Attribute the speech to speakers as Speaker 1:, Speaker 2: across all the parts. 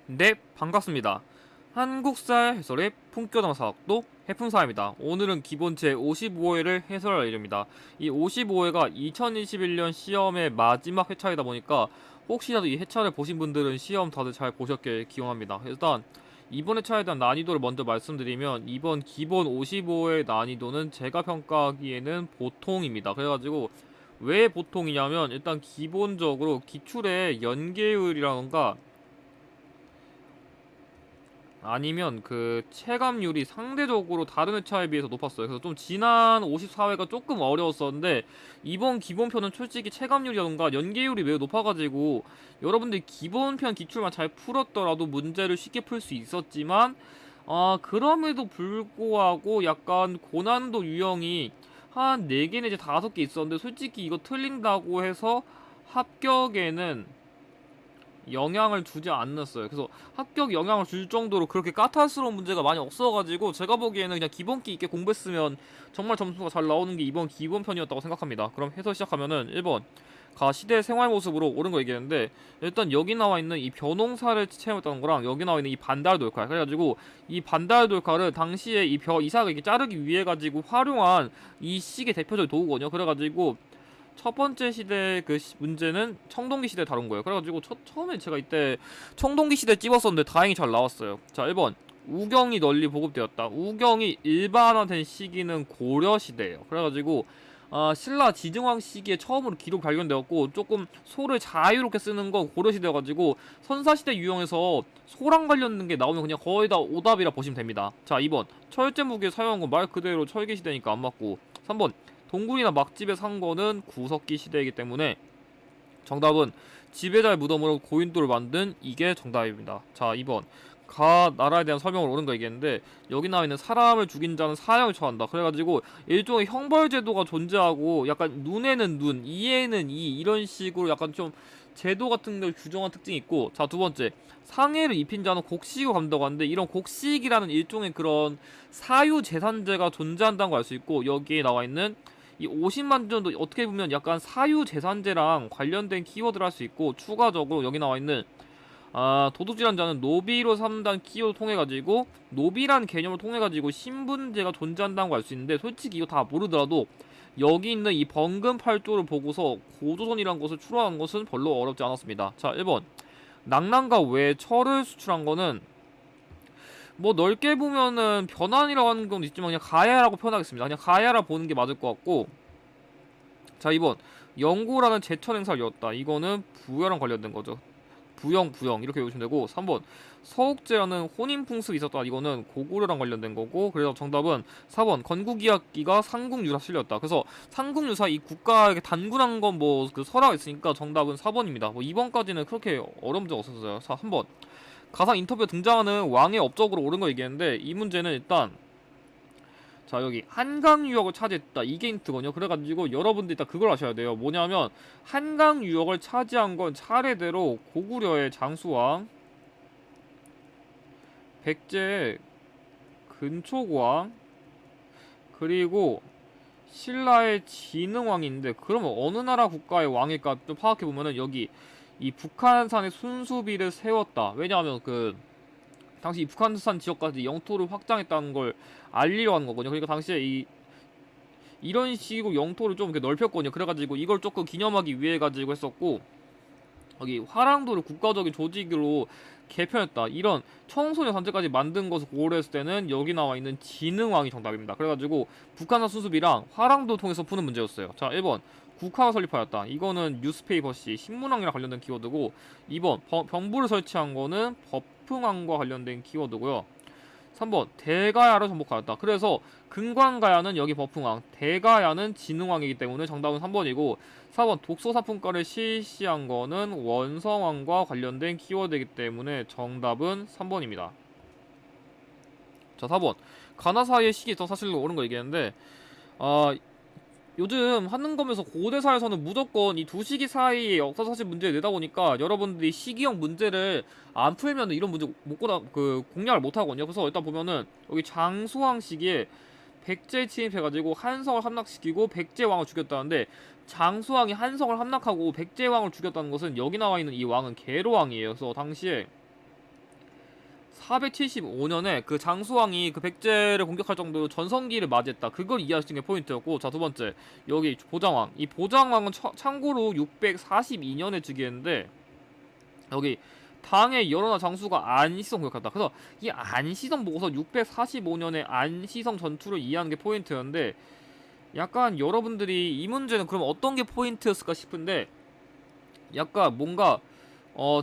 Speaker 1: 네, 반갑습니다. 한국사 해설의 품격당 사학도 해품사입니다. 오늘은 기본 제 55회를 해설할 예정입니다. 이 55회가 2021년 시험의 마지막 회차이다 보니까 혹시라도 이 회차를 보신 분들은 시험 다들 잘 보셨길 기원합니다. 일단 이번 회차에 대한 난이도를 먼저 말씀드리면, 이번 기본 55회 난이도는 제가 평가하기에는 보통입니다. 그래가지고 왜 보통이냐면, 일단 기본적으로 기출의 연계율이라던가 아니면 그 체감률이 상대적으로 다른 회차에 비해서 높았어요. 그래서 좀 지난 54회가 조금 어려웠었는데, 이번 기본편은 솔직히 체감률이라던가 연계율이 매우 높아가지고 여러분들이 기본편 기출만 잘 풀었더라도 문제를 쉽게 풀 수 있었지만, 그럼에도 불구하고 약간 고난도 유형이 한 4개 내지 5개 있었는데, 솔직히 이거 틀린다고 해서 합격에는 영향을 주지 않았어요. 그래서 합격 영향을 줄 정도로 그렇게 까탈스러운 문제가 많이 없어가지고 제가 보기에는 그냥 기본기 있게 공부했으면 정말 점수가 잘 나오는 게 이번 기본편이었다고 생각합니다. 그럼 해설 시작하면은 1번 가 시대 생활 모습으로 옳은 거 얘기했는데, 일단 여기 나와 있는 이 벼농사를 체험했다는 거랑 여기 나와 있는 이 반달 돌칼, 그래가지고 이 반달 돌칼을 당시에 이 벼 이삭을 이렇게 자르기 위해 가지고 활용한 이 시기의 대표적인 도구거든요. 그래가지고 첫 번째 시대 그 문제는 청동기 시대 다룬 거예요. 그래가지고 처음에 제가 이때 청동기 시대 찝었었는데 다행히 잘 나왔어요. 자, 1번 우경이 널리 보급되었다. 우경이 일반화된 시기는 고려 시대예요. 그래가지고 신라 지증왕 시기에 처음으로 기록 발견되었고, 조금 소를 자유롭게 쓰는 건 고려 시대여가지고 선사시대 유형에서 소랑 관련된 게 나오면 그냥 거의 다 오답이라 보시면 됩니다. 자, 2번 철제 무기에 사용한 건 말 그대로 철기 시대니까 안 맞고, 3번 동굴이나 막집에 산 거는 구석기 시대이기 때문에 정답은 지배자의 무덤으로 고인돌을 만든 이게 정답입니다. 자, 2번 가 나라에 대한 설명을 옳은 거 얘기했는데, 여기 나와 있는 사람을 죽인 자는 사형을 처한다. 그래가지고 일종의 형벌제도가 존재하고, 약간 눈에는 눈, 이에는 이, 이런 식으로 약간 좀 제도 같은 걸 규정한 특징이 있고, 자, 두 번째 상해를 입힌 자는 곡식을 감다고 하는데, 이런 곡식이라는 일종의 그런 사유재산제가 존재한다는 걸 알 수 있고, 여기에 나와 있는 이 50만 정도 어떻게 보면 약간 사유재산제랑 관련된 키워드를 할 수 있고, 추가적으로 여기 나와 있는 도둑질한 자는 노비로 삼단 키워드 통해가지고, 노비란 개념을 통해가지고 신분제가 존재한다는 걸 알 수 있는데, 솔직히 이거 다 모르더라도 여기 있는 이 번금 8조를 보고서 고조선이라는 것을 추론하는 것은 별로 어렵지 않았습니다. 자, 1번 낙랑과 외 철을 수출한 거는 뭐 넓게 보면은 변환이라고 하는 건 있지만 그냥 가야라고 표현하겠습니다. 그냥 가야라 보는 게 맞을 것 같고, 자, 2번 영구라는 제천 행사를 열었다. 이거는 부여랑 관련된 거죠. 부영 이렇게 외우시면 되고, 3번 서욱제라는 혼인풍습이 있었다. 이거는 고구려랑 관련된 거고, 그래서 정답은 4번 건국이학기가 삼국유사 실렸다. 그래서 삼국유사 이 국가에게 단군한 건 뭐 그 설화가 있으니까 정답은 4번입니다. 뭐 2번까지는 그렇게 어려운 문제 없었어요. 자, 3번 가상 인터뷰에 등장하는 왕의 업적으로 옳은 거 얘기했는데, 이 문제는 일단 자, 여기 한강 유역을 차지했다, 이게 힌트거든요. 그래가지고 여러분들 일단 그걸 아셔야 돼요. 뭐냐면 한강 유역을 차지한 건 차례대로 고구려의 장수왕, 백제의 근초고왕, 그리고 신라의 진흥왕인데, 그러면 어느 나라 국가의 왕일까 좀 파악해보면은 여기 이 북한산에 순수비를 세웠다. 왜냐하면 그 당시 이 북한산 지역까지 영토를 확장했다는 걸 알리려 하는 거거든요. 그러니까 당시에 이런 식으로 영토를 좀 이렇게 넓혔거든요. 그래가지고 이걸 조금 기념하기 위해 가지고 했었고, 여기 화랑도를 국가적인 조직으로 개편했다, 이런 청소년 산재까지 만든 것을 고려했을 때는 여기 나와 있는 진흥왕이 정답입니다. 그래가지고 북한산 수습이랑 화랑도 통해서 푸는 문제였어요. 자, 1번 국화가 설립하였다. 이거는 뉴스페이퍼시 신문왕이랑 관련된 키워드고, 2번 병부를 설치한 거는 법흥왕과 관련된 키워드고요. 3번 대가야를 정복하였다. 그래서 금관가야는 여기 법흥왕, 대가야는 진흥왕이기 때문에 정답은 3번이고, 4번 독소사품가를 실시한 거는 원성왕과 관련된 키워드이기 때문에 정답은 3번입니다. 자, 4번 가나 사이의 시기 있어 사실로 옳은 거 얘기했는데, 요즘 한능검에서 고대사에서는 무조건 이 두 시기 사이의 역사사실 문제를 내다 보니까 여러분들이 시기형 문제를 안 풀면 이런 문제 못 공략을 못 하거든요. 그래서 일단 보면은 여기 장수왕 시기에 백제 침입해가지고 한성을 함락시키고 백제 왕을 죽였다는데, 장수왕이 한성을 함락하고 백제 왕을 죽였다는 것은 여기 나와 있는 이 왕은 계로왕이에요. 그래서 당시에 475년에 그 장수왕이 그 백제를 공격할 정도로 전성기를 맞이했다. 그걸 이해하시는 게 포인트였고, 자, 두 번째, 여기 보장왕. 이 보장왕은 참고로 642년에 즉위했는데, 여기 당의 여론나 장수가 안시성 공격했다. 그래서 이 안시성 보고서 645년에 안시성 전투를 이해하는 게 포인트였는데, 약간 여러분들이 이 문제는 그럼 어떤 게 포인트였을까 싶은데, 약간 뭔가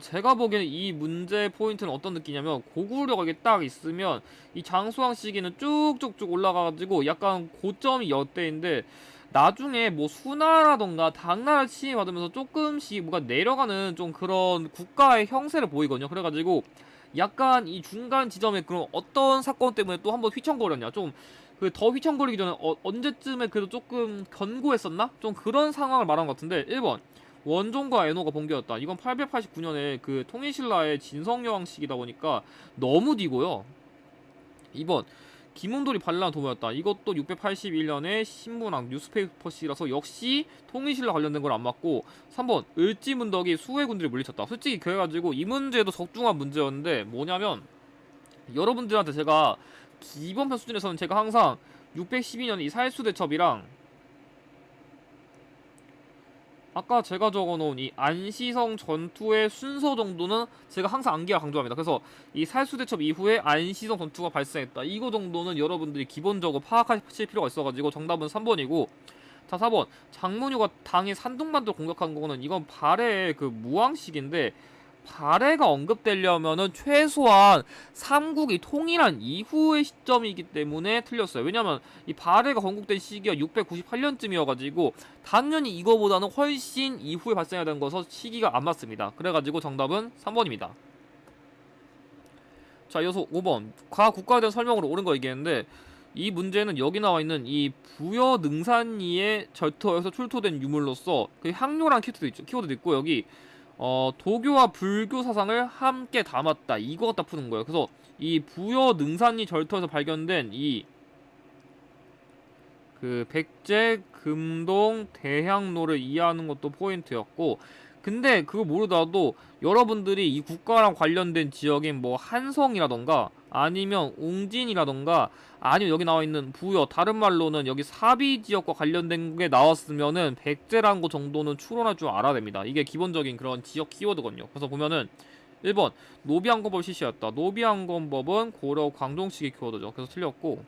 Speaker 1: 제가 보기에는 이 문제 포인트는 어떤 느낌이냐면, 고구려가 이게 딱 있으면 이 장수왕 시기는 쭉쭉쭉 올라가가지고 약간 고점이 여대인데, 나중에 뭐 수나라던가 당나라 침입받으면서 조금씩 뭔가 내려가는 좀 그런 국가의 형세를 보이거든요. 그래가지고 약간 이 중간 지점에 그런 어떤 사건 때문에 또 한번 휘청거렸냐, 좀 그 더 휘청거리기 전에 언제쯤에 그래도 조금 견고했었나? 좀 그런 상황을 말한 것 같은데, 1번 원종과 애노가 번개였다. 이건 889년에 그 통일신라의 진성여왕 시기다 보니까 너무 뒤고요. 2번 김운돌이 반란한 도모였다. 이것도 681년에 신문왕 뉴스페이퍼시라서 역시 통일신라 관련된 걸 안 맞고, 3번 을지문덕이 수호의 군들이 물리쳤다. 솔직히 그래가지고 이 문제도 적중한 문제였는데, 뭐냐면 여러분들한테 제가 기본편 수준에서는 제가 항상 612년 이 살수대첩이랑 아까 제가 적어놓은 이 안시성 전투의 순서 정도는 제가 항상 암기와 강조합니다. 그래서 이 살수대첩 이후에 안시성 전투가 발생했다, 이거 정도는 여러분들이 기본적으로 파악하실 필요가 있어가지고 정답은 3번이고, 자, 4번 장문효가 당의 산둥반도를 공격한 거는 이건 발해의 그 무왕식인데, 발해가 언급되려면은 최소한 삼국이 통일한 이후의 시점이기 때문에 틀렸어요. 왜냐면 이 발해가 건국된 시기가 698년쯤이어가지고 당연히 이거보다는 훨씬 이후에 발생해야 되는 거서 시기가 안 맞습니다. 그래가지고 정답은 3번입니다. 자, 이어서 5번 가 국가에 대한 설명으로 옳은 거 얘기했는데, 이 문제는 여기 나와 있는 이 부여 능산리의 절터에서 출토된 유물로서 그 향료라는 키워드도 있고, 여기 도교와 불교 사상을 함께 담았다, 이거 갖다 푸는 거예요. 그래서 이 부여 능산리 절터에서 발견된 이 그 백제 금동 대향로를 이해하는 것도 포인트였고, 근데 그거 모르더라도 여러분들이 이 국가랑 관련된 지역인 뭐 한성이라던가 아니면 웅진이라던가 아니면 여기 나와 있는 부여, 다른 말로는 여기 사비 지역과 관련된 게 나왔으면은 백제란 거 정도는 추론할 줄 알아야 됩니다. 이게 기본적인 그런 지역 키워드거든요. 그래서 보면은 1번 노비항건법 실시였다. 노비항건법은 고려 광종시기 키워드죠. 그래서 틀렸고,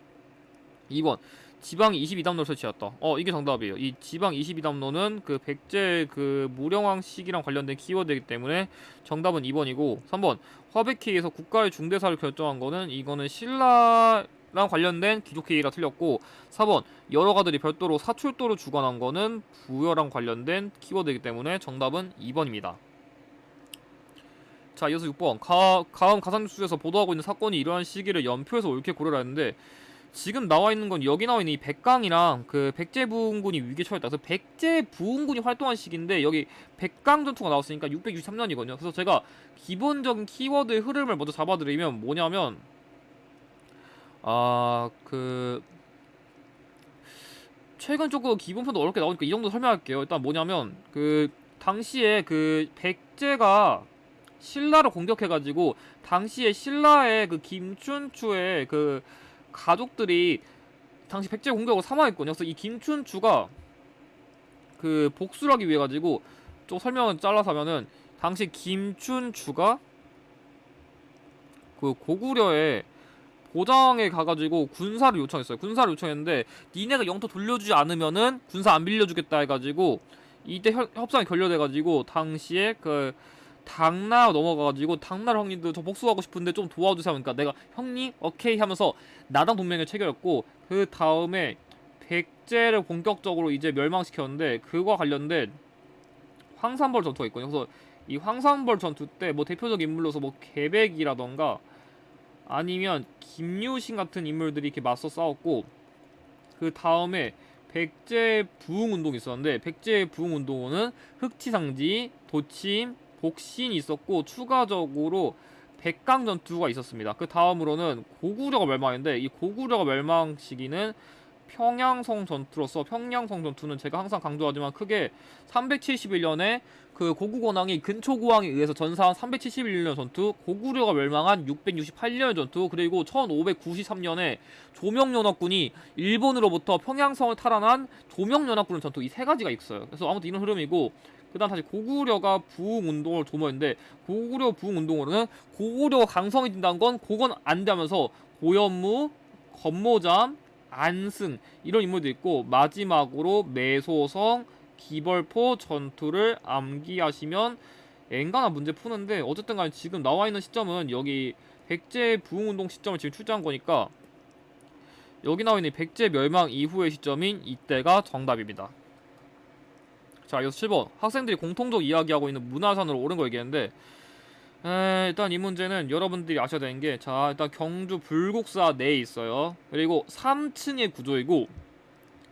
Speaker 1: 2번 지방 22담로를 설치했다. 이게 정답이에요. 이 지방 22담로는 그 백제 그 무령왕 시기랑 관련된 키워드이기 때문에 정답은 2번이고, 3번 화백회의에서 국가의 중대사를 결정한 거는 이거는 신라랑 관련된 귀족회의라 틀렸고, 4번 여러가들이 별도로 사출도를 주관한 거는 부여랑 관련된 키워드이기 때문에 정답은 2번입니다. 자, 이어서 6번 가음 가상뉴스에서 보도하고 있는 사건이 이러한 시기를 연표해서 옳게 고려를 했는데, 지금 나와 있는 건 여기 나와 있는 이 백강이랑 그 백제부흥군이 위기에 처했다. 그래서 백제부흥군이 활동한 시기인데 여기 백강 전투가 나왔으니까 663년이거든요. 그래서 제가 기본적인 키워드의 흐름을 먼저 잡아드리면 뭐냐면, 그 최근 조금 기본편도 어렵게 나오니까 이 정도 설명할게요. 일단 뭐냐면 그 당시에 그 백제가 신라를 공격해가지고 당시에 신라의 그 김춘추의 그 가족들이 당시 백제 공격으로 사망했거든요. 그래서 이 김춘추가 그 복수를 하기 위해 가지고, 좀 설명을 잘라서 하면은 당시 김춘추가 그 고구려에 보장에 가가지고 군사를 요청했어요. 군사를 요청했는데 니네가 영토 돌려주지 않으면은 군사 안 빌려주겠다 해가지고, 이때 협상이 결렬돼가지고 당시에 그 당나라 넘어가가지고 당나라 형님들 저 복수하고 싶은데 좀 도와주세요. 그러니까 내가 형님 오케이 하면서 나당 동맹을 체결했고, 그 다음에 백제를 본격적으로 이제 멸망시켰는데 그거와 관련된 황산벌 전투가 있거든요. 그래서 이 황산벌 전투 때 뭐 대표적 인물로서 뭐 계백이라던가 아니면 김유신 같은 인물들이 이렇게 맞서 싸웠고, 그 다음에 백제 부흥 운동이 있었는데, 백제 부흥 운동은 흑치상지, 도침, 복신이 있었고 추가적으로 백강 전투가 있었습니다. 그 다음으로는 고구려가 멸망했는데, 이 고구려가 멸망 시기는 평양성 전투로서, 평양성 전투는 제가 항상 강조하지만 크게 371년에 그 고구건왕이 근초고왕에 의해서 전사한 371년 전투, 고구려가 멸망한 668년 전투, 그리고 1593년에 조명연합군이 일본으로부터 평양성을 탈환한 조명연합군 전투, 이 세 가지가 있어요. 그래서 아무튼 이런 흐름이고, 그 다음 다시 고구려가 부흥운동을 도모했는데, 고구려 부흥운동으로는 고구려가 강성해진다는 건 그건 안 되면서 고현무, 건모잠, 안승 이런 인물도 있고, 마지막으로 매소성, 기벌포 전투를 암기하시면 엔간한 문제 푸는데, 어쨌든 간에 지금 나와있는 시점은 여기 백제 부흥운동 시점을 지금 출제한 거니까 여기 나와있는 백제 멸망 이후의 시점인 이때가 정답입니다. 자, 이어서 7번 학생들이 공통적으로 이야기하고 있는 문화산으로 옳은 거 얘기했는데, 일단 이 문제는 여러분들이 아셔야 되는 게, 자, 일단 경주 불국사 내에 있어요. 그리고 3층의 구조이고,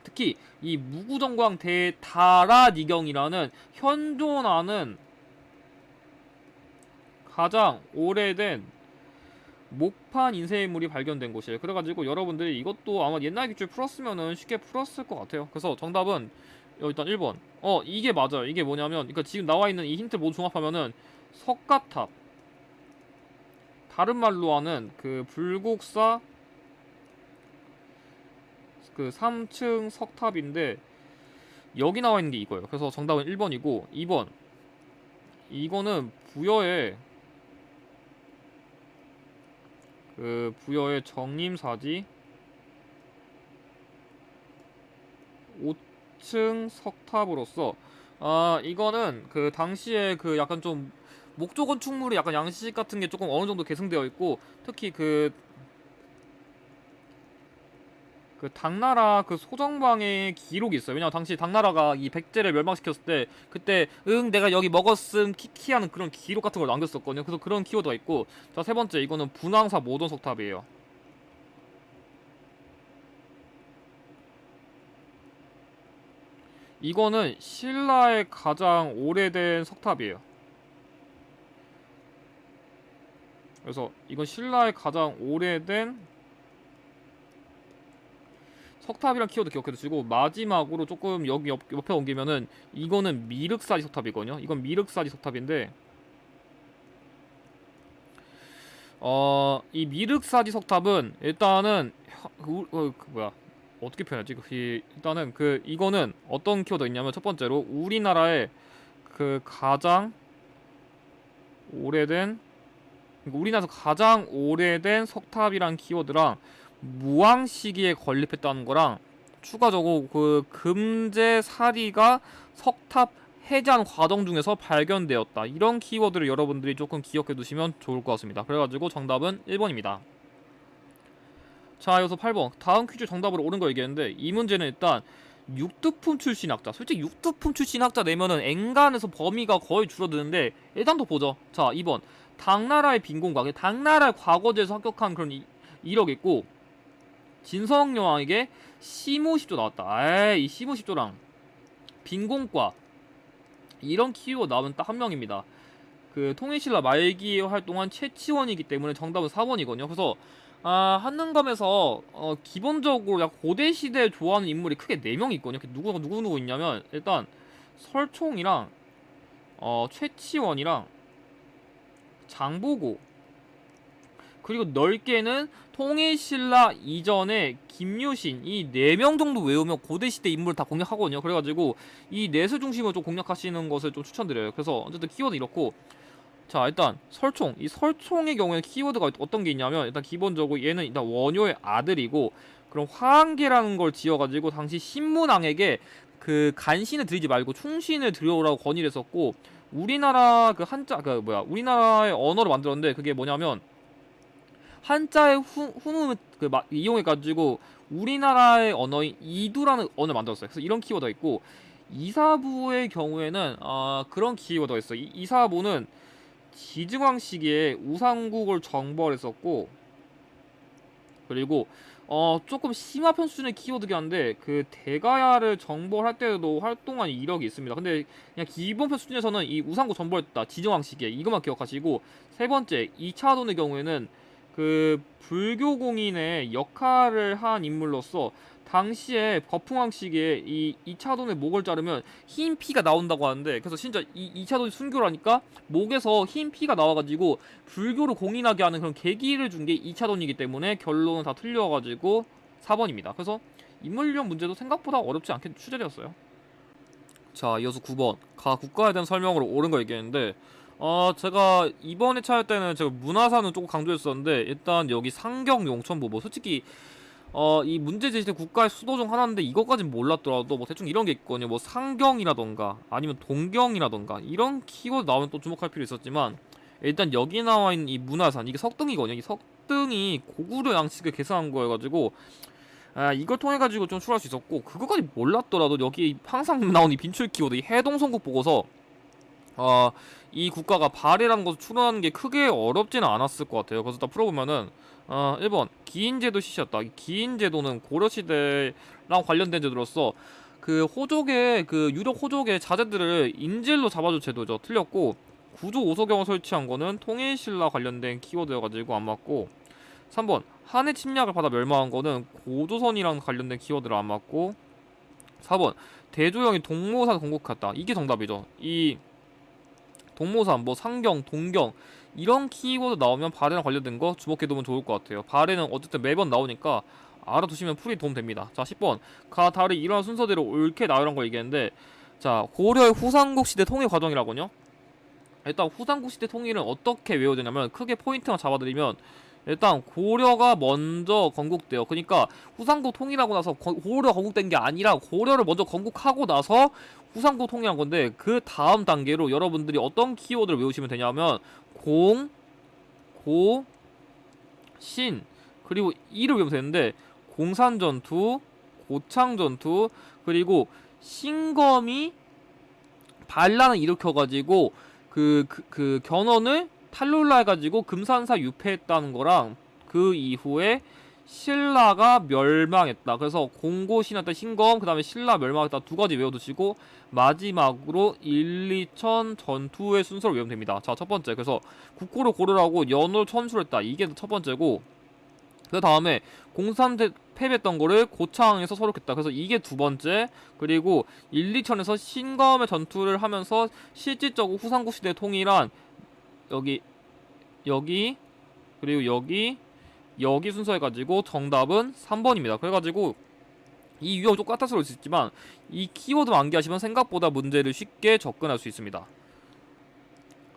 Speaker 1: 특히 이 무구정광 대다라니경이라는 현존하는 가장 오래된 목판 인쇄물이 발견된 곳이에요. 그래가지고 여러분들이 이것도 아마 옛날 기출 풀었으면은 쉽게 풀었을 것 같아요. 그래서 정답은 일단 1번. 이게 맞아요. 이게 뭐냐면, 그러니까 지금 나와있는 이 힌트 모두 종합하면은 석가탑, 다른 말로 하는 그 불국사 그 3층 석탑인데, 여기 나와 있는 게 이거예요. 그래서 정답은 1번이고, 2번 이거는 부여의 정림사지 5층 석탑으로서, 이거는 그 당시에 그 약간 좀 목조 건축물의 약간 양식 같은 게 조금 어느 정도 계승되어 있고, 특히 그 당나라 그 소정방의 기록이 있어요. 왜냐면 당시 당나라가 이 백제를 멸망시켰을 때, 그때 내가 여기 먹었음 키키하는 그런 기록 같은 걸 남겼었거든요. 그래서 그런 키워드가 있고. 자, 세 번째, 이거는 분황사 모던 석탑이에요. 이거는 신라의 가장 오래된 석탑이에요. 그래서 이건 신라의 가장 오래된 석탑이란 키워드 기억해 두시고, 마지막으로 조금 여기 옆에 옮기면은 이거는 미륵사지 석탑이거든요. 이건 미륵사지 석탑인데, 이 미륵사지 석탑은 일단은 어떻게 표현하지? 일단은 이거는 어떤 키워드가 있냐면, 첫 번째로 우리나라의 그 가장 오래된, 우리나라에서 가장 오래된 석탑이란 키워드랑 무왕 시기에 건립했다는 거랑, 추가적으로 그 금제 사리가 석탑 해제하는 과정 중에서 발견되었다, 이런 키워드를 여러분들이 조금 기억해 두시면 좋을 것 같습니다. 그래가지고 정답은 1번입니다. 자, 이어서 8번 다음 퀴즈 정답으로 옳은 거 얘기했는데, 이 문제는 일단 육두품 출신 학자, 솔직히 육두품 출신 학자 내면은 엔간에서 범위가 거의 줄어드는데, 일단 더 보죠. 자, 2번 당나라의 빈곤과 당나라의 과거제에서 합격한 그런 이력 있고, 진성여왕에게 시무십조 나왔다. 이 시무십조랑 빈곤과 이런 키워드 나오면 딱 한 명입니다. 그 통일신라 말기에 활동한 최치원이기 때문에 정답은 4번이거든요. 그래서 한능감에서 기본적으로 약 고대 시대에 좋아하는 인물이 크게 4명이 있거든요. 누구 있냐면, 일단 설총이랑 최치원이랑 장보고, 그리고 넓게는 통일신라 이전에 김유신, 이 4명 정도 외우면 고대시대 인물을 다 공략하거든요. 그래가지고 이 넷을 중심으로 좀 공략하시는 것을 좀 추천드려요. 그래서 어쨌든 키워드 이렇고, 자, 일단 설총, 이 설총의 경우에는 키워드가 어떤 게 있냐면, 일단 기본적으로 얘는 일단 원효의 아들이고, 그럼 화한계라는 걸 지어가지고 당시 신문왕에게 그 간신을 드리지 말고 충신을 들여오라고 건의를 했었고, 우리나라 우리나라의 언어를 만들었는데, 그게 뭐냐면 한자의 훈음을 이용해가지고 우리나라의 언어인 이두라는 언어를 만들었어요. 그래서 이런 키워드가 있고, 이사부의 경우에는 그런 키워드가 있어요. 이사부는 지증왕 시기에 우상국을 정벌 했었고, 그리고 조금 심화편 수준의 키워드긴 한데, 그 대가야를 정벌할 때도 활동한 이력이 있습니다. 근데 그냥 기본편 수준에서는 이 우상국 정벌했다, 지증왕 시기에, 이것만 기억하시고, 세 번째 2차돈의 경우에는 그 불교 공인의 역할을 한 인물로서 당시에 거풍왕 시기에 이 이차돈의 목을 자르면 흰 피가 나온다고 하는데, 그래서 진짜 이 이차돈이 순교라니까 목에서 흰 피가 나와가지고 불교를 공인하게 하는 그런 계기를 준 게 이차돈이기 때문에 결론은 다 틀려가지고 4번입니다. 그래서 인물력 문제도 생각보다 어렵지 않게 출제되었어요. 자, 이어서 9번 가 국가에 대한 설명으로 옳은 거 얘기했는데, 제가 이번에 차할 때는 제가 문화사는 조금 강조했었는데, 일단 여기 상경 용천부 뭐 솔직히 이 문제 제시된 국가의 수도 중 하나인데 이것까진 몰랐더라도 뭐 대충 이런 게 있거든요. 뭐 상경이라던가 아니면 동경이라던가 이런 키워드 나오면 또 주목할 필요 있었지만, 일단 여기 나와 있는 이 문화산, 이게 석등이거든요. 이 석등이 고구려 양식을 계승한 거여가지고 이걸 통해 가지고 좀 추가할 수 있었고, 그거까지 몰랐더라도 여기 항상 나오는 이 빈출 키워드, 이 해동성국 보고서 이 국가가 발해라는 것을 추론하는 게 크게 어렵지는 않았을 것 같아요. 그래서 다 풀어보면은 1번 기인제도 시시였다. 이 기인제도는 고려시대랑 관련된 제도로서 그 호족의 그 유력 호족의 자제들을 인질로 잡아줄 제도죠. 틀렸고, 구조 오소경을 설치한 거는 통일신라 관련된 키워드여가지고 안 맞고, 3번 한해 침략을 받아 멸망한 거는 고조선이랑 관련된 키워드를 안 맞고, 4번 대조영이 동모산 건국했다. 이게 정답이죠. 이 동모산, 뭐 상경, 동경 이런 키워드 나오면 발해랑 관련된 거 주목해두면 좋을 것 같아요. 발해는 어쨌든 매번 나오니까 알아두시면 풀이 도움 됩니다. 자, 10번 가 달이 일어난 순서대로 옳게 나열한 거 얘기했는데, 자, 고려의 후삼국 시대 통일 과정이라고요. 일단 후삼국 시대 통일은 어떻게 외워지냐면, 크게 포인트만 잡아드리면, 일단 고려가 먼저 건국돼요. 그러니까 후삼국 통일하고 나서 고려 건국된 게 아니라 고려를 먼저 건국하고 나서 후삼국 통일한 건데, 그 다음 단계로 여러분들이 어떤 키워드를 외우시면 되냐면 공, 고, 신, 그리고 이를 외우면 되는데, 공산전투, 고창전투, 그리고 신검이 반란을 일으켜가지고 그 견훤을 탈룰라 해가지고 금산사 유폐했다는 거랑, 그 이후에 신라가 멸망했다. 그래서 공고신한테 신검, 그 다음에 신라 멸망했다 두 가지 외워두시고, 마지막으로 1, 2천 전투의 순서를 외우면 됩니다. 자, 첫 번째, 그래서 국고를 고르라고 연호를 천수했다. 이게 첫 번째고, 그 다음에 공산대 패배했던 거를 고창에서 서록했다. 그래서 이게 두 번째. 그리고 1, 2천에서 신검의 전투를 하면서 실질적으로 후삼국 시대 통일한 여기 그리고 여기 순서 해가지고 정답은 3번입니다. 그래가지고 이 유형 좀 까탈스러울 수 있지만 이 키워드만 암기하시면 생각보다 문제를 쉽게 접근할 수 있습니다.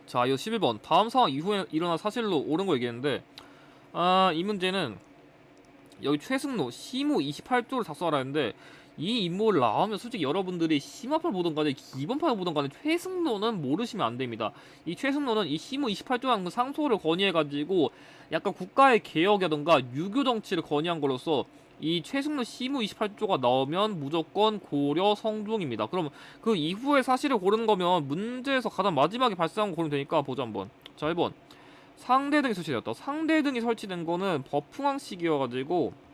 Speaker 1: 자, 이거 11번 다음 상황 이후에 일어난 사실로 옳은 거 얘기했는데, 이 문제는 여기 최승로 시무 28조를 작성하라 했는데, 이 인물을 나오면 솔직히 여러분들이 심화판을 보던 간에 기본판을 보던 간에 최승로는 모르시면 안 됩니다. 이 최승로는 이 시무 28조라는 그 상소를 건의해가지고 약간 국가의 개혁이라던가 유교 정치를 건의한 걸로써 이 최승로 시무 28조가 나오면 무조건 고려 성종입니다. 그럼 그 이후의 사실을 고르는 거면 문제에서 가장 마지막에 발생한 거 고르면 되니까 보자 한번. 자, 1번 상대등이 설치되었다. 상대등이 설치된 거는 버풍왕 시기여가지고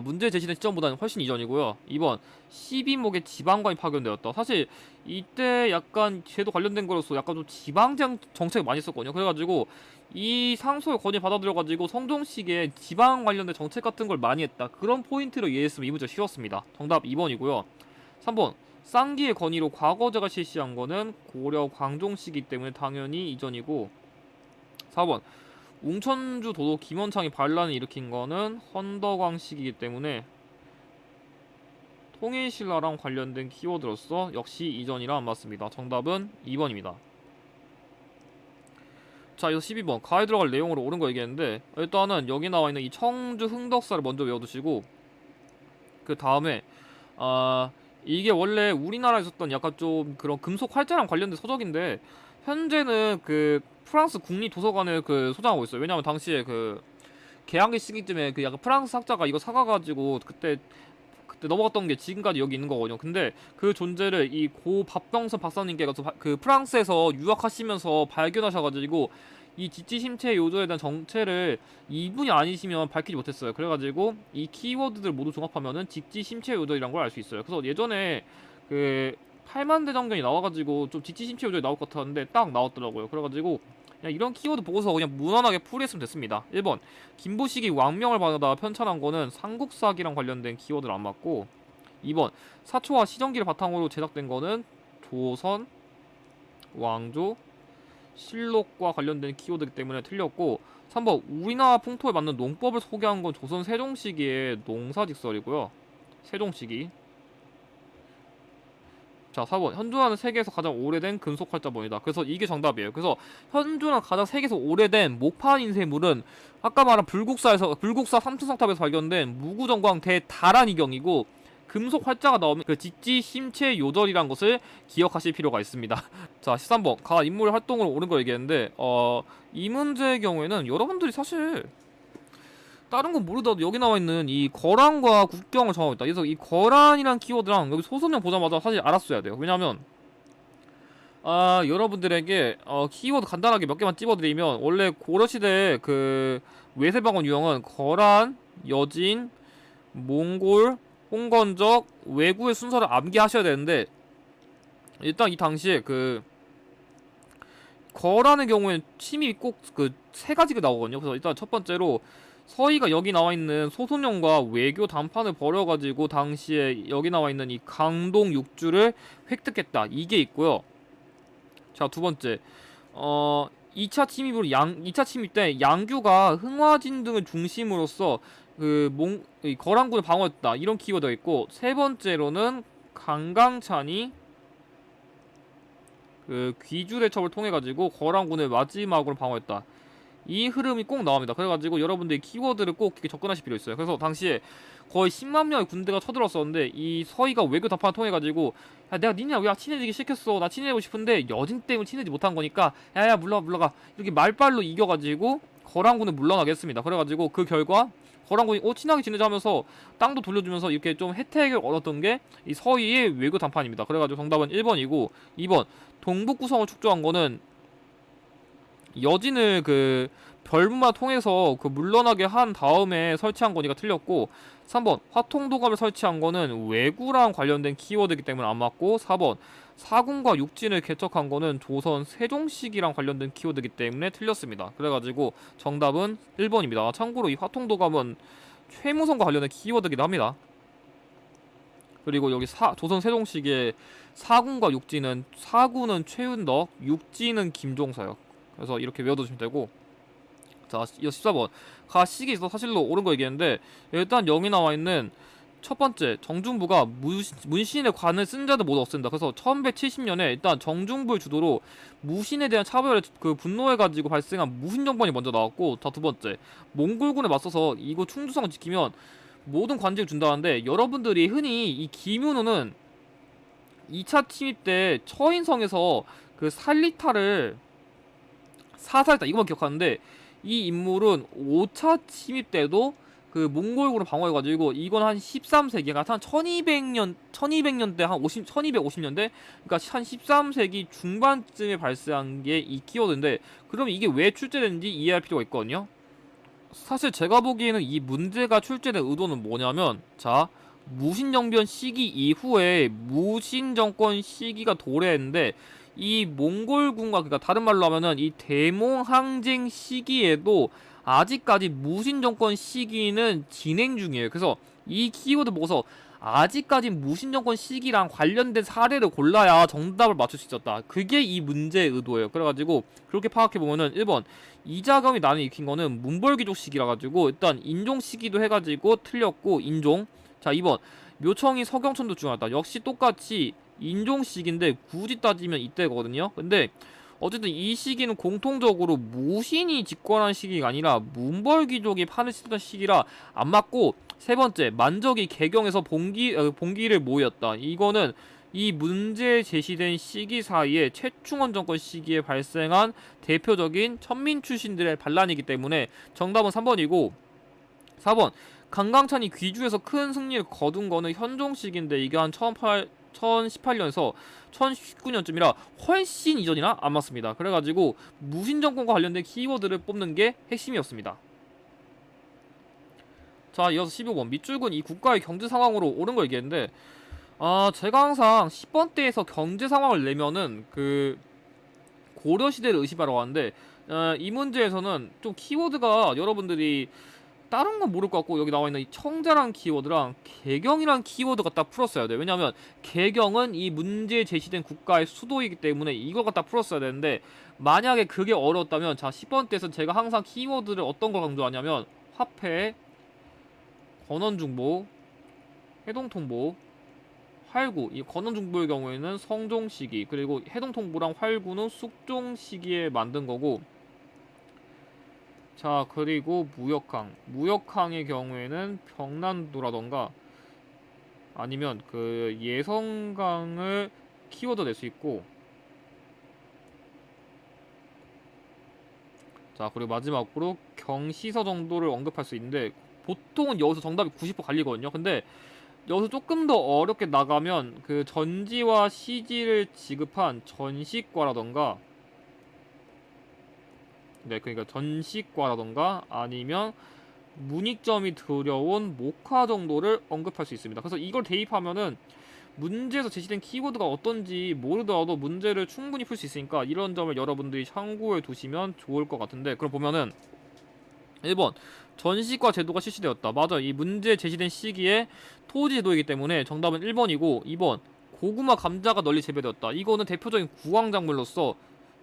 Speaker 1: 문제 제시된 시점보다는 훨씬 이전이고요. 2번 12목의 지방관이 파견되었다. 사실 이때 약간 제도 관련된 거로서 약간 좀 지방장 정책을 많이 썼거든요. 그래가지고 이 상소의 건의 받아들여가지고 성종시기에 지방 관련된 정책 같은 걸 많이 했다. 그런 포인트로 이해했으면 이 문제 쉬웠습니다. 정답 2번이고요. 3번 쌍기의 건의로 과거제가 실시한 거는 고려 광종시기 때문에 당연히 이전이고, 4번 웅천주 도독 김원창이 반란을 일으킨 거는 헌덕왕 시기이기 때문에 통일신라랑 관련된 키워드로서 역시 이전이라 안 맞습니다. 정답은 2번입니다. 자, 이거 12번 가에 들어갈 내용으로 옳은 거 얘기했는데, 일단은 여기 나와 있는 이 청주 흥덕사를 먼저 외워두시고, 그 다음에 이게 원래 우리나라에 있었던 약간 좀 그런 금속 활자랑 관련된 서적인데, 현재는 그 프랑스 국립도서관을 그 소장하고 있어요. 왜냐면 당시에 그 개항기 시기쯤에 그 약간 프랑스 학자가 이거 사가가지고 그때 넘어갔던 게 지금까지 여기 있는 거거든요. 근데 그 존재를 이 고 박병선 박사님께서 그 프랑스에서 유학하시면서 발견하셔가지고 이 지치심체 요조에 대한 정체를 이분이 아니시면 밝히지 못했어요. 그래가지고 이 키워드들 모두 종합하면은 직지심체 요조이란 걸 알 수 있어요. 그래서 예전에 그 팔만대장경이 나와가지고 좀 직지심체 요조에 나올 것 같았는데 딱 나왔더라고요. 그래가지고 그냥 이런 키워드 보고서 그냥 무난하게 풀이했으면 됐습니다. 1번 김부식이 왕명을 받아 편찬한 거는 삼국사기랑 관련된 키워드를 안 맞고, 2번 사초와 시정기를 바탕으로 제작된 거는 조선, 왕조, 실록과 관련된 키워드이기 때문에 틀렸고, 3번 우리나라 풍토에 맞는 농법을 소개한 건 조선 세종시기의 농사직설이고요. 세종시기. 자, 4번 현존하는 세계에서 가장 오래된 금속 활자본이다. 그래서 이게 정답이에요. 그래서 현존하는 가장 세계에서 오래된 목판 인쇄물은 아까 말한 불국사 3층석탑에서 발견된 무구정광 대다란이경이고, 금속 활자가 나오면 그 직지 심체 요절이란 것을 기억하실 필요가 있습니다. 자, 13번 가 인물 활동으로 옳은 거 얘기했는데, 이 문제의 경우에는 여러분들이 사실 다른 건 모르더라도 여기 나와있는 이 거란과 국경을 정하고 있다. 그래서 이 거란이란 키워드랑 여기 소선형 보자마자 사실 알았어야 돼요. 왜냐면 여러분들에게 키워드 간단하게 몇 개만 찝어드리면, 원래 고려시대 그 외세방언 유형은 거란, 여진, 몽골, 홍건적, 왜구의 순서를 암기하셔야 되는데, 일단 이 당시에 그 거란의 경우에는 침이 꼭 그 세 가지가 나오거든요. 그래서 일단 첫 번째로 서희가 여기 나와있는 소손영과 외교 단판을 벌여가지고 당시에 여기 나와있는 이 강동 6주를 획득했다, 이게 있고요. 자, 두 번째 2차 침입 때 양규가 흥화진 등을 중심으로써 거란군을 방어했다, 이런 키워드가 있고, 세 번째로는 강강찬이 그 귀주대첩을 통해가지고 거란군을 마지막으로 방어했다, 이 흐름이 꼭 나옵니다. 그래가지고 여러분들이 키워드를 꼭 이렇게 접근하실 필요 있어요. 그래서 당시에 거의 10만 명의 군대가 쳐들었었는데, 이 서희가 외교 답판을 통해가지고, 야, 내가 니네 왜 친해지기 시켰어, 나 친해지고 싶은데 여진 때문에 친해지지 못한 거니까 야야 물러가 이렇게 말빨로 이겨가지고 거란군을 물러나게 했습니다. 그래가지고 그 결과 거란군이 친하게 지내자 하면서 땅도 돌려주면서 이렇게 좀 혜택을 얻었던 게 이 서희의 외교 담판입니다. 그래가지고 정답은 1번이고, 2번 동북구성을 축조한 거는 여진을 그 별문만 통해서 그 물러나게 한 다음에 설치한 거니까 틀렸고, 3번 화통도감을 설치한 거는 왜구랑 관련된 키워드이기 때문에 안 맞고, 4번 사군과 육진을 개척한 거는 조선 세종시기랑 관련된 키워드이기 때문에 틀렸습니다. 그래가지고 정답은 1번입니다. 참고로 이 화통도감은 최무성과 관련된 키워드이기도 합니다. 그리고 여기 조선 세종시기의 사군과 육진은, 사군은 최윤덕, 육진은 김종서요. 그래서 이렇게 외워두시면 되고, 자, 이어 14번 가 시기에 있어서 사실로 옳은 거 얘기했는데, 일단 여기 나와있는 첫 번째 정중부가 문신의 관을 쓴 자들 모두 없앤다. 그래서 1170년에 일단 정중부를 주도로 무신에 대한 차별에 그 분노해가지고 발생한 무신정권이 먼저 나왔고, 자, 두 번째 몽골군에 맞서서 이거 충주성을 지키면 모든 관직을 준다는데, 여러분들이 흔히 이 김윤호는 2차 침입 때 처인성에서 그 살리타를 사살했다, 이것만 기억하는데, 이 인물은 5차 침입 때도 그 몽골군을 방어해가지고, 이건 한 13세기, 그러니까 한 1200년대, 한 1250년대, 그러니까 한 13세기 중반쯤에 발생한 게 이 키워드인데, 그럼 이게 왜 출제됐는지 이해할 필요가 있거든요. 사실 제가 보기에는 이 문제가 출제된 의도는 뭐냐면, 자, 무신정변 시기 이후에 무신정권 시기가 도래했는데, 이 몽골군과, 그러니까 다른 말로 하면은 이 대몽항쟁 시기에도 아직까지 무신정권 시기는 진행 중이에요. 그래서 이 키워드 보고서 아직까지 무신정권 시기랑 관련된 사례를 골라야 정답을 맞출 수 있었다, 그게 이 문제의 의도예요. 그래가지고 그렇게 파악해보면은 1번 이자겸이 나는 익힌 거는 문벌귀족 시기라 가지고 일단 인종 시기도 해가지고 틀렸고 인종. 자, 2번 묘청이 서경천도 중요하다, 역시 똑같이 인종 시기인데 굳이 따지면 이때거든요. 근데 어쨌든 이 시기는 공통적으로 무신이 집권한 시기가 아니라 문벌귀족이 판을 치던 시기라 안 맞고, 세 번째 만적이 개경에서 봉기를 모였다, 이거는 이 문제 제시된 시기 사이에 최충원 정권 시기에 발생한 대표적인 천민 출신들의 반란이기 때문에 정답은 3번이고, 4번 강강찬이 귀주에서 큰 승리를 거둔 거는 현종 시기인데, 이게 한 1018년에서 1019년쯤이라 훨씬 이전이나 안 맞습니다. 그래가지고 무신정권과 관련된 키워드를 뽑는 게 핵심이었습니다. 자, 이어서 15번 밑줄근 이 국가의 경제 상황으로 옳은 걸 얘기했는데, 제가 항상 10번대에서 경제 상황을 내면은 그 고려시대를 의심하라고 하는데, 이 문제에서는 좀 키워드가 여러분들이 다른 건 모를 것 같고 여기 나와 있는 이 청자란 키워드랑 개경이란 키워드가 딱 풀었어야 돼요. 왜냐면 개경은 이 문제에 제시된 국가의 수도이기 때문에 이걸 갖다 풀었어야 되는데 만약에 그게 어려웠다면 자 10번 때에서 제가 항상 키워드를 어떤 걸 강조하냐면 화폐, 권원중보, 해동통보, 활구. 이 권원중보의 경우에는 성종시기 그리고 해동통보랑 활구는 숙종시기에 만든 거고 자 그리고 무역항의 경우에는 병난도라던가 아니면 그 예성강을 키워드 낼 수 있고 자 그리고 마지막으로 경시서 정도를 언급할 수 있는데 보통은 여기서 정답이 90% 갈리거든요. 근데 여기서 조금 더 어렵게 나가면 그 전지와 시지를 지급한 전시과라던가 네 그러니까 전시과라던가 아니면 문익점이 들여온 목화 정도를 언급할 수 있습니다. 그래서 이걸 대입하면은 문제에서 제시된 키워드가 어떤지 모르더라도 문제를 충분히 풀 수 있으니까 이런 점을 여러분들이 참고해 두시면 좋을 것 같은데 그럼 보면은 1번 전시과 제도가 실시되었다. 맞아. 이 문제 제시된 시기에 토지 제도이기 때문에 정답은 1번이고 2번 고구마 감자가 널리 재배되었다. 이거는 대표적인 구황작물로서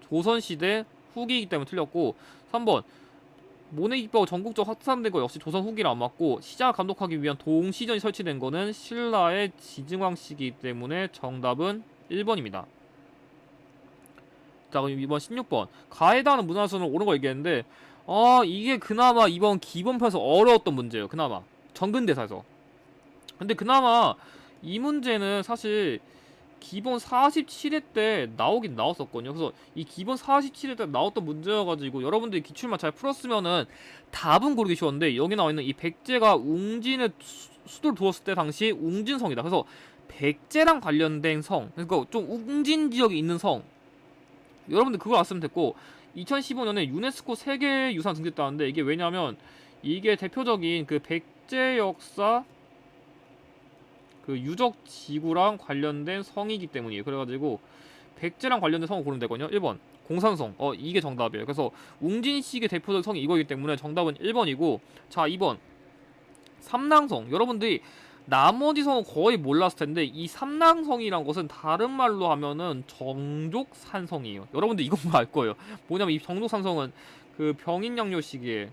Speaker 1: 조선시대 후기이기 때문에 틀렸고 3번 모내기법이 전국적으로 확산된 거 역시 조선 후기를 안 맞고 시장을 감독하기 위한 동시전이 설치된 거는 신라의 지증왕 시기이기 때문에 정답은 1번입니다. 자 그럼 이번 16번 가에다는 문화선을 옳은 거 얘기했는데 이게 그나마 이번 기본편에서 어려웠던 문제예요. 그나마 정근대사에서. 근데 그나마 이 문제는 사실 기본 47회 때 나오긴 나왔었거든요. 그래서 이 기본 47회 때 나왔던 문제여가지고 여러분들이 기출만 잘 풀었으면은 답은 고르기 쉬웠는데 여기 나와 있는 이 백제가 웅진의 수도를 두었을 때 당시 웅진성이다. 그래서 백제랑 관련된 성, 그러니까 좀 웅진 지역에 있는 성. 여러분들 그걸 알았으면 됐고 2015년에 유네스코 세계유산 등재됐다는데 이게 왜냐면 이게 대표적인 그 백제 역사 그 유적 지구랑 관련된 성이기 때문이에요. 그래가지고 백제랑 관련된 성을 고르면 되거든요. 1번 공산성. 이게 정답이에요. 그래서 웅진시의 대표적 성이 이거이기 때문에 정답은 1번이고 자 2번 삼낭성. 여러분들이 나머지 성은 거의 몰랐을 텐데 이 삼낭성이란 것은 다른 말로 하면은 정족산성이에요. 여러분들 이것만 알 거예요. 뭐냐면 이 정족산성은 그 병인양요 시기에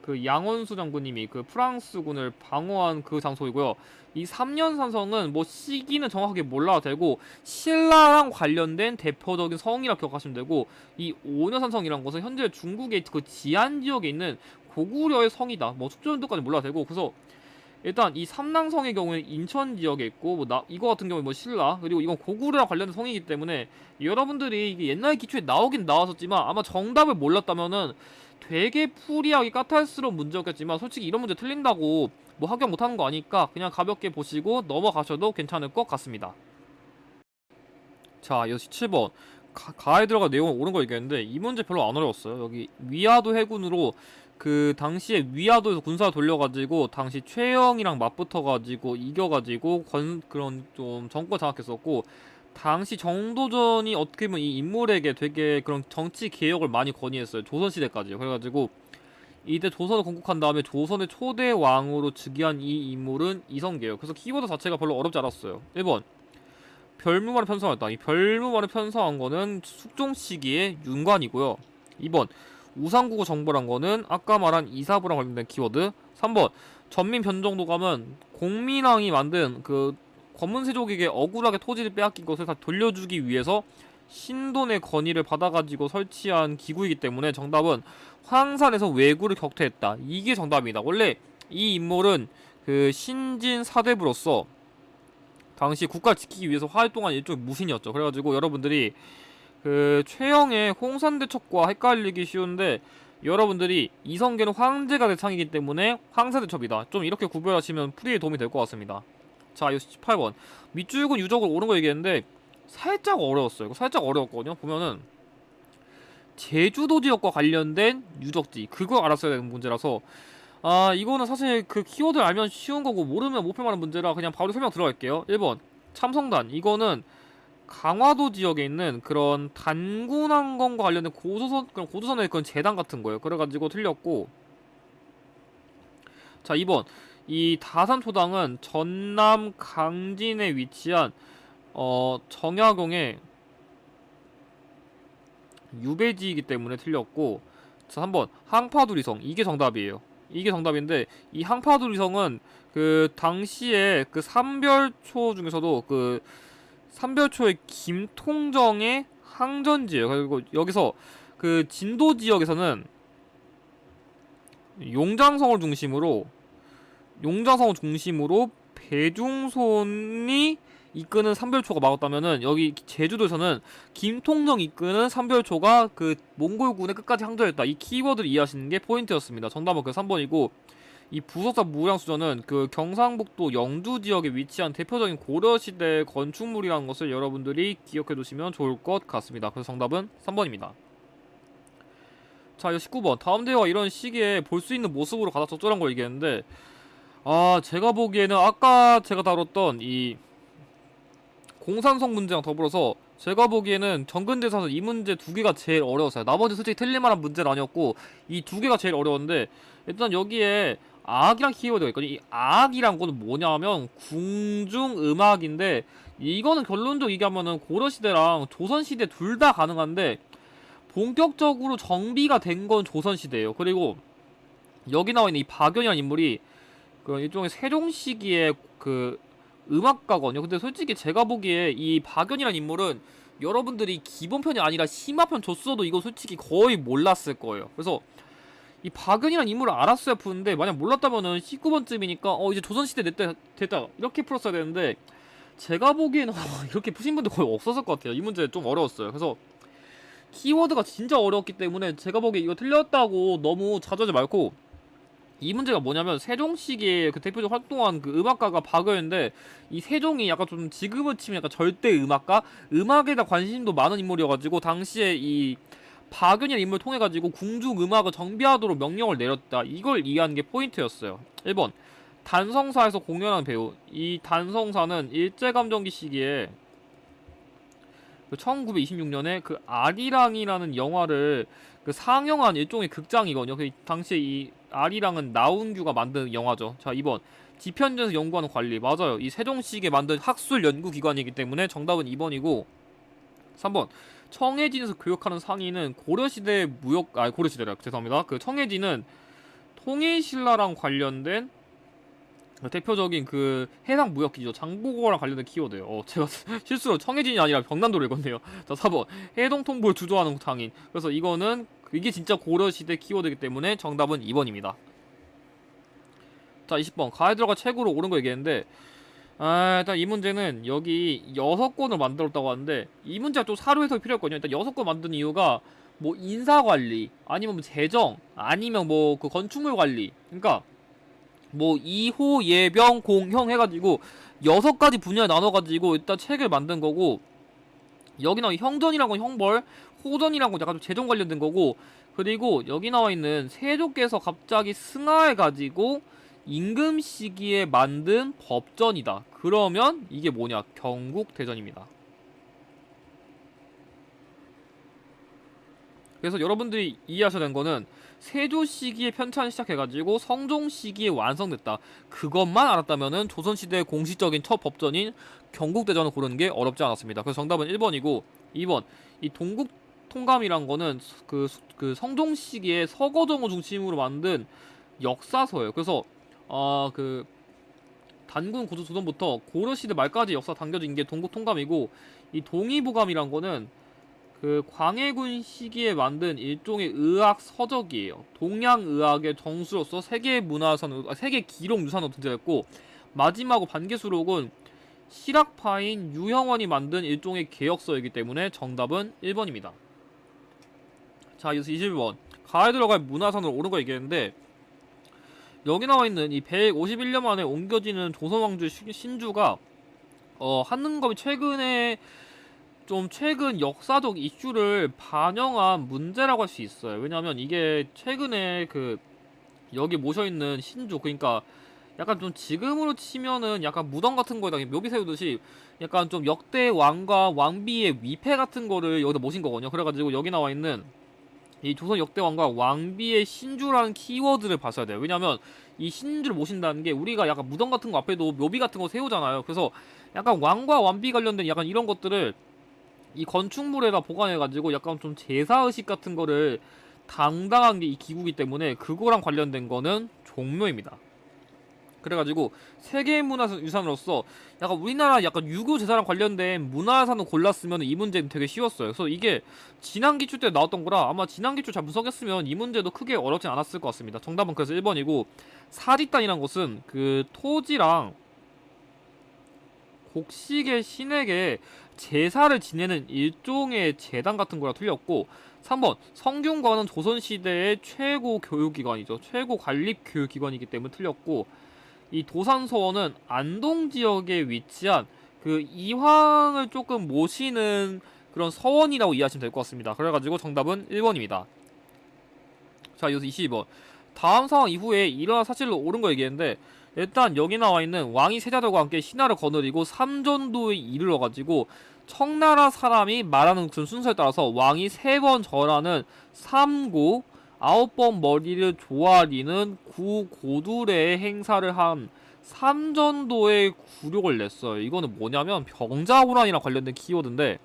Speaker 1: 그 양원수 장군님이 그 프랑스군을 방어한 그 장소이고요. 이 3년산성은 뭐 시기는 정확하게 몰라도 되고 신라랑 관련된 대표적인 성이라 기억하시면 되고 이 5년산성이란 것은 현재 중국의 그 지안 지역에 있는 고구려의 성이다. 뭐 축전도까지 몰라도 되고 그래서 일단 이 삼낭성의 경우는 인천 지역에 있고 이거 같은 경우에 뭐 신라 그리고 이건 고구려랑 관련된 성이기 때문에 여러분들이 이게 옛날 기초에 나오긴 나왔었지만 아마 정답을 몰랐다면은 되게 풀이하기 까탈스러운 문제였겠지만 솔직히 이런 문제 틀린다고 뭐 합격 못하는 거 아니까 그냥 가볍게 보시고 넘어가셔도 괜찮을 것 같습니다. 자, 17번 가에 들어가 내용을 옳은 거 얘기했는데 이 문제 별로 안 어려웠어요. 여기 위화도 해군으로 그 당시에 위화도에서 군사 돌려가지고 당시 최영이랑 맞붙어가지고 이겨가지고 그런 좀 정권 장악했었고 당시 정도전이 어떻게 보면 이 인물에게 되게 그런 정치 개혁을 많이 건의했어요. 조선시대까지요. 그래가지고 이때 조선을 건국한 다음에 조선의 초대 왕으로 즉위한 이 인물은 이성계예요. 그래서 키워드 자체가 별로 어렵지 않았어요. 1번 별무만을 편성했다. 이 별무만을 편성한 거는 숙종 시기의 윤관이고요. 2번 우상국어 정보란 거는 아까 말한 이사부랑 관련된 키워드. 3번 전민 변정도감은 공민왕이 만든 그 검은세족에게 억울하게 토지를 빼앗긴 것을 다 돌려주기 위해서 신돈의 건의를 받아가지고 설치한 기구이기 때문에 정답은 황산에서 왜구를 격퇴했다. 이게 정답입니다. 원래 이 인물은 그 신진 사대부로서 당시 국가를 지키기 위해서 활동한 일종의 무신이었죠. 그래가지고 여러분들이 그 최영의 홍산대첩과 헷갈리기 쉬운데 여러분들이 이성계는 황제가 대상이기 때문에 황사대첩이다. 좀 이렇게 구별하시면 풀이에 도움이 될 것 같습니다. 자, 이 18번 밑줄근 유적을 옳은 거 얘기했는데 살짝 어려웠어요. 이거 살짝 어려웠거든요. 보면은 제주도 지역과 관련된 유적지 그거 알았어야 되는 문제라서 이거는 사실 그 키워드를 알면 쉬운 거고 모르면 못 풀만한 문제라 그냥 바로 설명 들어갈게요. 1번 참성단 이거는 강화도 지역에 있는 그런 단군항공과 관련된 그런 고조선의 그런 재단 같은 거예요. 그래가지고 틀렸고. 자, 2번. 이 다산초당은 전남 강진에 위치한 정약용의 유배지이기 때문에 틀렸고. 자, 3번. 항파두리성. 이게 정답이에요. 이게 정답인데, 이 항파두리성은 그 당시에 그 삼별초 중에서도 그 삼별초의 김통정의 항전지예요. 그리고 여기서 그 진도 지역에서는 용장성을 중심으로 배중손이 이끄는 삼별초가 막았다면은, 여기 제주도에서는 김통정 이끄는 삼별초가 그 몽골군의 끝까지 항전했다. 이 키워드를 이해하시는 게 포인트였습니다. 정답은 그 3번이고, 이 부석사 무량수전은 그 경상북도 영주 지역에 위치한 대표적인 고려시대 건축물이라는 것을 여러분들이 기억해 두시면 좋을 것 같습니다. 그래서 정답은 3번입니다. 자, 이제 19번. 다음 대화가 이런 시기에 볼 수 있는 모습으로 가장 적절한 걸 얘기했는데, 제가 보기에는 아까 제가 다뤘던 이 공산성 문제랑 더불어서 제가 보기에는 정근대사에서 이 문제 두 개가 제일 어려웠어요. 나머지 솔직히 틀릴만한 문제는 아니었고, 이 두 개가 제일 어려웠는데, 일단 여기에 악이란 키워드가 있거든요. 이 악이란 거는 뭐냐면 궁중음악인데, 이거는 결론적으로 얘기하면은 고려시대랑 조선시대 둘 다 가능한데, 본격적으로 정비가 된 건 조선시대예요. 그리고 여기 나와 있는 이 박연이라는 인물이 그 일종의 세종 시기의 그 음악가거든요. 근데 솔직히 제가 보기에 이 박연이라는 인물은 여러분들이 기본편이 아니라 심화편 줬어도 이거 솔직히 거의 몰랐을 거예요. 그래서 이 박연이라는 인물을 알았어야 푸는데, 만약 몰랐다면은 19번쯤이니까 이제 조선시대 됐다 이렇게 풀었어야 되는데, 제가 보기에는 이렇게 푸신 분들 거의 없었을 것 같아요. 이 문제 좀 어려웠어요. 그래서 키워드가 진짜 어려웠기 때문에 제가 보기에 이거 틀렸다고 너무 자주하지 말고, 이 문제가 뭐냐면 세종 시기에 그 대표적 활동한 그 음악가가 박여인데, 이 세종이 약간 좀 지금을 치면 약간 절대 음악가, 음악에다 관심도 많은 인물이어가지고 당시에 이 박연이라는 인물을 통해 가지고 궁중 음악을 정비하도록 명령을 내렸다. 이걸 이해하는 게 포인트였어요. 1번. 단성사에서 공연한 배우. 이 단성사는 일제감정기 시기에 그 1926년에 그 아리랑이라는 영화를 그 상영한 일종의 극장이거든요. 그 당시에 이 아리랑은 나운규가 만든 영화죠. 자, 2번. 지편전에서 연구하는 관리. 맞아요. 이 세종시기에 만든 학술 연구기관이기 때문에 정답은 2번이고, 3번. 청해진에서 교역하는 상인은 고려시대래요. 죄송합니다. 그 청해진은 통일신라랑 관련된 대표적인 그 해상 무역기죠. 장보고랑 관련된 키워드예요. 제가 실수로 청해진이 아니라 경남도를 읽었네요. 자, 4번. 해동통보를 주도하는 상인. 그래서 이게 진짜 고려시대 키워드이기 때문에 정답은 2번입니다. 자, 20번. 가에 들어가 책으로 옳은 거 얘기했는데, 일단 이 문제는 여기 6권을 만들었다고 하는데, 이 문제가 좀 사료 해석이 필요했거든요. 일단 6권 만든 이유가 뭐 인사관리, 아니면 뭐 재정, 아니면 뭐 그 건축물 관리. 그러니까 뭐 2호, 예병, 공형 해가지고 6가지 분야에 나눠가지고 일단 책을 만든 거고, 여기 나와 형전이란 건 형벌, 호전이란 건 약간 좀 재정 관련된 거고, 그리고 여기 나와 있는 세조께서 갑자기 승하해가지고 임금 시기에 만든 법전이다. 그러면 이게 뭐냐? 경국대전입니다. 그래서 여러분들이 이해하셔야 되는 거는 세조 시기에 편찬 시작해가지고 성종 시기에 완성됐다. 그것만 알았다면은 조선시대 공식적인 첫 법전인 경국대전을 고르는 게 어렵지 않았습니다. 그래서 정답은 1번이고, 2번. 이 동국통감이란 거는 그 성종 시기에 서거정을 중심으로 만든 역사서예요. 그래서 그 단군 고조 조선부터 고려시대 말까지 역사 담겨진 게 동국통감이고, 이 동의보감이란 거는 그 광해군 시기에 만든 일종의 의학 서적이에요. 동양의학의 정수로서 세계 기록 유산으로 등재했고, 마지막으로 반개수록은 실학파인 유형원이 만든 일종의 개혁서이기 때문에 정답은 1번입니다. 자, 이어서 21번. 가에 들어갈 문화산으로 옳은 거 얘기했는데, 여기 나와 있는 이 151년 만에 옮겨지는 조선왕조 신주가 한능검이 최근 역사적 이슈를 반영한 문제라고 할 수 있어요. 왜냐하면 이게 최근에 그 여기 모셔있는 신주, 그러니까 약간 좀 지금으로 치면은 약간 무덤 같은 거에다가 묘비 세우듯이 약간 좀 역대 왕과 왕비의 위패 같은 거를 여기다 모신 거거든요. 그래가지고 여기 나와 있는 이 조선 역대 왕과 왕비의 신주라는 키워드를 봐셔야 돼요. 왜냐면 이 신주를 모신다는 게 우리가 약간 무덤 같은 거 앞에도 묘비 같은 거 세우잖아요. 그래서 약간 왕과 왕비 관련된 약간 이런 것들을 이 건축물에다 보관해가지고 약간 좀 제사의식 같은 거를 당당한 게 이 기구이기 때문에 그거랑 관련된 거는 종묘입니다. 그래가지고 세계문화유산으로서 약간 우리나라 약간 유교 제사랑 관련된 문화유산을 골랐으면 이 문제는 되게 쉬웠어요. 그래서 이게 지난 기출 때 나왔던 거라 아마 지난 기출 잘 분석했으면 이 문제도 크게 어렵진 않았을 것 같습니다. 정답은 그래서 1번이고, 사리단이란 것은 그 토지랑 곡식의 신에게 제사를 지내는 일종의 제단 같은 거라 틀렸고, 3번 성균관은 조선시대의 최고 교육기관이죠. 최고 관립교육기관이기 때문에 틀렸고, 이 도산서원은 안동 지역에 위치한 그 이황을 조금 모시는 그런 서원이라고 이해하시면 될 것 같습니다. 그래가지고 정답은 1번입니다. 자, 여기서 22번. 다음 상황 이후에 일어난 사실을 옳은 거 얘기했는데, 일단 여기 나와 있는 왕이 세자들과 함께 신하를 거느리고 삼전도에 이르러가지고 청나라 사람이 말하는 그 순서에 따라서 왕이 3번 절하는 삼고, 9번 머리를 조아리는 구고두레의 행사를 한 삼전도의 굴욕을 냈어요. 이거는 뭐냐면 병자호란이랑 관련된 키워드인데,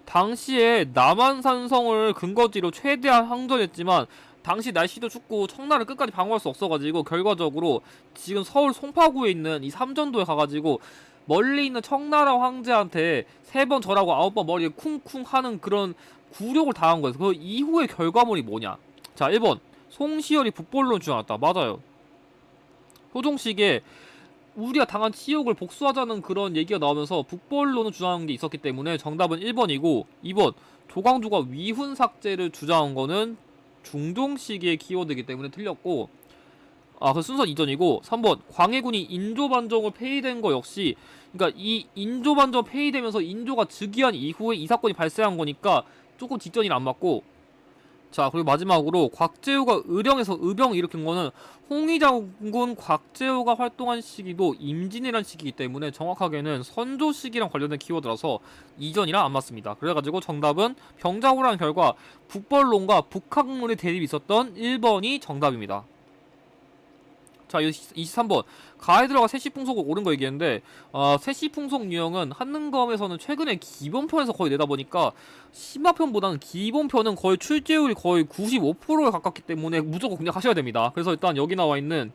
Speaker 1: 당시에 남한산성을 근거지로 최대한 항전했지만 당시 날씨도 춥고 청나라를 끝까지 방어할 수 없어가지고 결과적으로 지금 서울 송파구에 있는 이 삼전도에 가가지고 멀리 있는 청나라 황제한테 3번 절하고 9번 머리에 쿵쿵 하는 그런 굴욕을 당한 거예요. 그 이후의 결과물이 뭐냐? 자, 1번 송시열이 북벌론 주장했다. 맞아요. 효종식에 우리가 당한 치욕을 복수하자는 그런 얘기가 나오면서 북벌론을 주장한 게 있었기 때문에 정답은 1번이고, 2번 조광조가 위훈 삭제를 주장한 거는 중종시기의 키워드이기 때문에 틀렸고, 그 순서는 이전이고, 3번 광해군이 인조반정을 폐위된 거 역시, 그러니까 이 인조반정 폐위되면서 인조가 즉위한 이후에 이 사건이 발생한 거니까 조금 직전이 안 맞고, 자, 그리고 마지막으로 곽재우가 의령에서 의병을 일으킨 거는 홍위장군 곽재우가 활동한 시기도 임진이란 시기이기 때문에 정확하게는 선조 시기랑 관련된 키워드라서 이전이랑 안 맞습니다. 그래가지고 정답은 병자호란 결과 북벌론과 북학문의 대립이 있었던 1번이 정답입니다. 자, 23번. 가이드라가 세시풍속을 옳은 거 얘기했는데, 세시풍속 유형은 한능검에서는 최근에 기본편에서 거의 내다 보니까 심화편보다는 기본편은 거의 출제율이 거의 95%에 가깝기 때문에 무조건 공략하셔야 됩니다. 그래서 일단 여기 나와 있는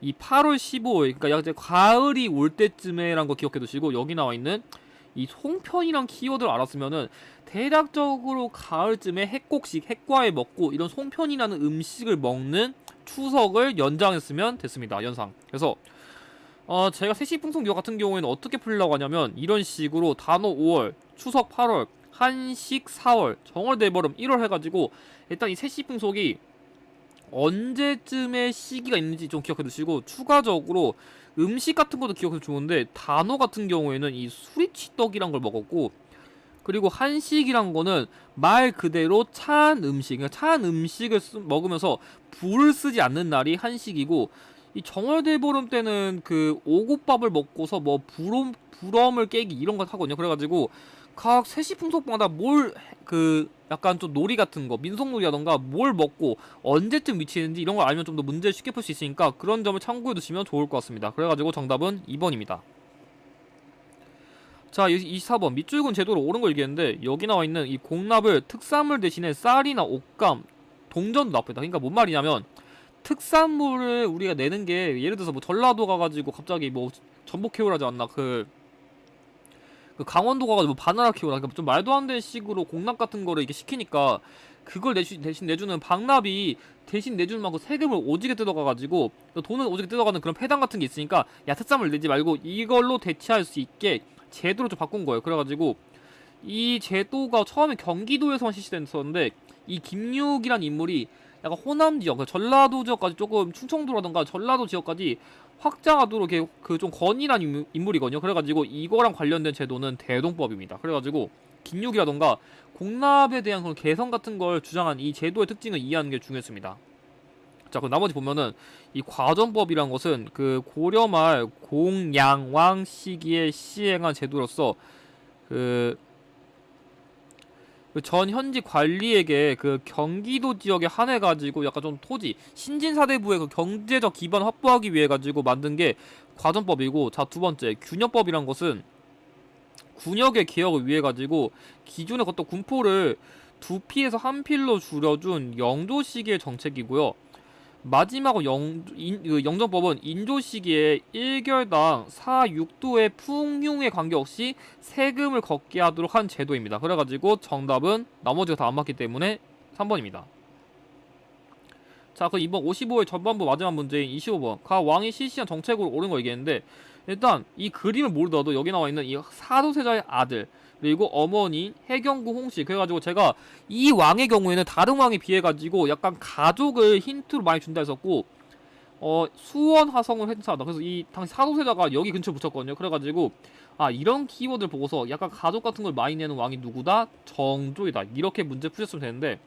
Speaker 1: 이 8월 15일, 그러니까 약 이제 가을이 올 때쯤에란 거 기억해 두시고, 여기 나와 있는 이 송편이란 키워드를 알았으면은 대략적으로 가을쯤에 핵곡식, 핵과일 먹고 이런 송편이라는 음식을 먹는 추석을 연장했으면 됐습니다. 연상. 그래서 제가 세시풍속 요 같은 경우에는 어떻게 풀려고 하냐면 이런 식으로 단오 5월, 추석 8월, 한식 4월, 정월대보름 1월 해가지고 일단 이 세시풍속이 언제쯤에 시기가 있는지 좀 기억해 두시고, 추가적으로 음식 같은 것도 기억해도 좋은데 단오 같은 경우에는 이 수리치떡이란 걸 먹었고, 그리고 한식이란 거는 말 그대로 찬 음식, 그러니까 찬 음식을 먹으면서 불을 쓰지 않는 날이 한식이고, 이 정월대보름 때는 그 오곡밥을 먹고서 뭐 부럼을 깨기 이런 거 하거든요. 그래가지고 각 세시풍속마다 뭘 그 약간 좀 놀이 같은 거, 민속놀이라던가 뭘 먹고 언제쯤 위치했는지 이런 걸 알면 좀 더 문제를 쉽게 풀 수 있으니까 그런 점을 참고해 두시면 좋을 것 같습니다. 그래가지고 정답은 2번입니다. 자, 24번 밑줄근 제도로 옳은 걸 얘기했는데, 여기 나와 있는 이 공납을 특산물 대신에 쌀이나 옷감, 동전도 납부했다. 그러니까 뭔 말이냐면 특산물을 우리가 내는 게 예를 들어서 뭐 전라도 가가지고 갑자기 뭐 전복 키우라지 않나, 그 강원도 가가지고 뭐 바나나 키우라, 그러니까 좀 말도 안 되는 식으로 공납 같은 거를 이렇게 시키니까 그걸 대신 내주는 방납이 대신 내주는 만큼 세금을 오지게 뜯어가가지고 돈은 오지게 뜯어가는 그런 폐단 같은 게 있으니까, 야, 특산물 내지 말고 이걸로 대체할 수 있게 제도를 좀 바꾼 거예요. 그래가지고 이 제도가 처음에 경기도에서만 실시됐었는데, 이 김육이란 인물이 약간 호남 지역, 전라도 지역까지, 조금 충청도라던가 전라도 지역까지 확장하도록 이렇게 그 좀 건의란 인물이거든요. 그래가지고 이거랑 관련된 제도는 대동법입니다. 그래가지고 김육이라던가 공납에 대한 그런 개선 같은 걸 주장한 이 제도의 특징을 이해하는 게 중요했습니다. 자, 그 나머지 보면은 이 과전법이란 것은 그 고려말 공양왕 시기에 시행한 제도로서 그 전 현지 관리에게 그 경기도 지역에 한해 가지고 약간 좀 토지 신진사대부의 그 경제적 기반 확보하기 위해 가지고 만든 게 과전법이고, 자, 두 번째 균역법이란 것은 군역의 개혁을 위해 가지고 기존의 어떤 군포를 두 필에서 한 필로 줄여준 영조 시기의 정책이고요. 마지막으로 영정법은 인조 시기에 1결당 4, 6도의 풍흉에 관계없이 세금을 걷게 하도록 한 제도입니다. 그래가지고 정답은 나머지가 다 안 맞기 때문에 3번입니다. 자, 그 이번 55의 전반부 마지막 문제인 25번. 가 왕이 실시한 정책으로 옳은 거 얘기했는데, 일단 이 그림을 모르더라도 여기 나와 있는 이 사도세자의 아들 그리고 어머니 해경구 홍씨, 그래가지고 제가 이 왕의 경우에는 다른 왕에 비해 가지고 약간 가족을 힌트로 많이 준다 했었고, 수원 화성을 행사하다, 그래서 이 당시 사도세자가 여기 근처에 붙였거든요. 그래가지고 아, 이런 키워드를 보고서 약간 가족 같은 걸 많이 내는 왕이 누구다? 정조이다, 이렇게 문제 푸셨으면 되는데,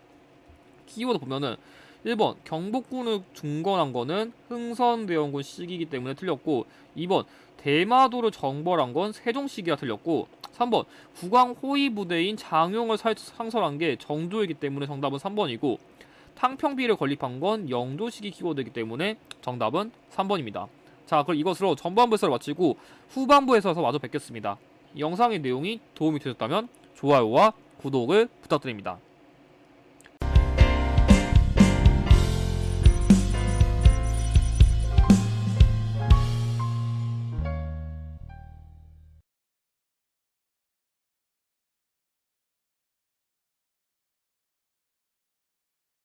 Speaker 1: 키워드 보면은 1번 경복궁을 중건한 거는 흥선대원군 시기이기 때문에 틀렸고, 2번 대마도를 정벌한 건 세종 시기가 틀렸고, 3번 국왕 호위 부대인 장용을 상설한 게 정조이기 때문에 정답은 3번이고, 탕평비를 건립한 건 영조 시기 키워드이기 때문에 정답은 3번입니다. 자, 그럼 이것으로 전반부 해설을 마치고 후반부 해설에서 마저 뵙겠습니다. 이 영상의 내용이 도움이 되셨다면 좋아요와 구독을 부탁드립니다.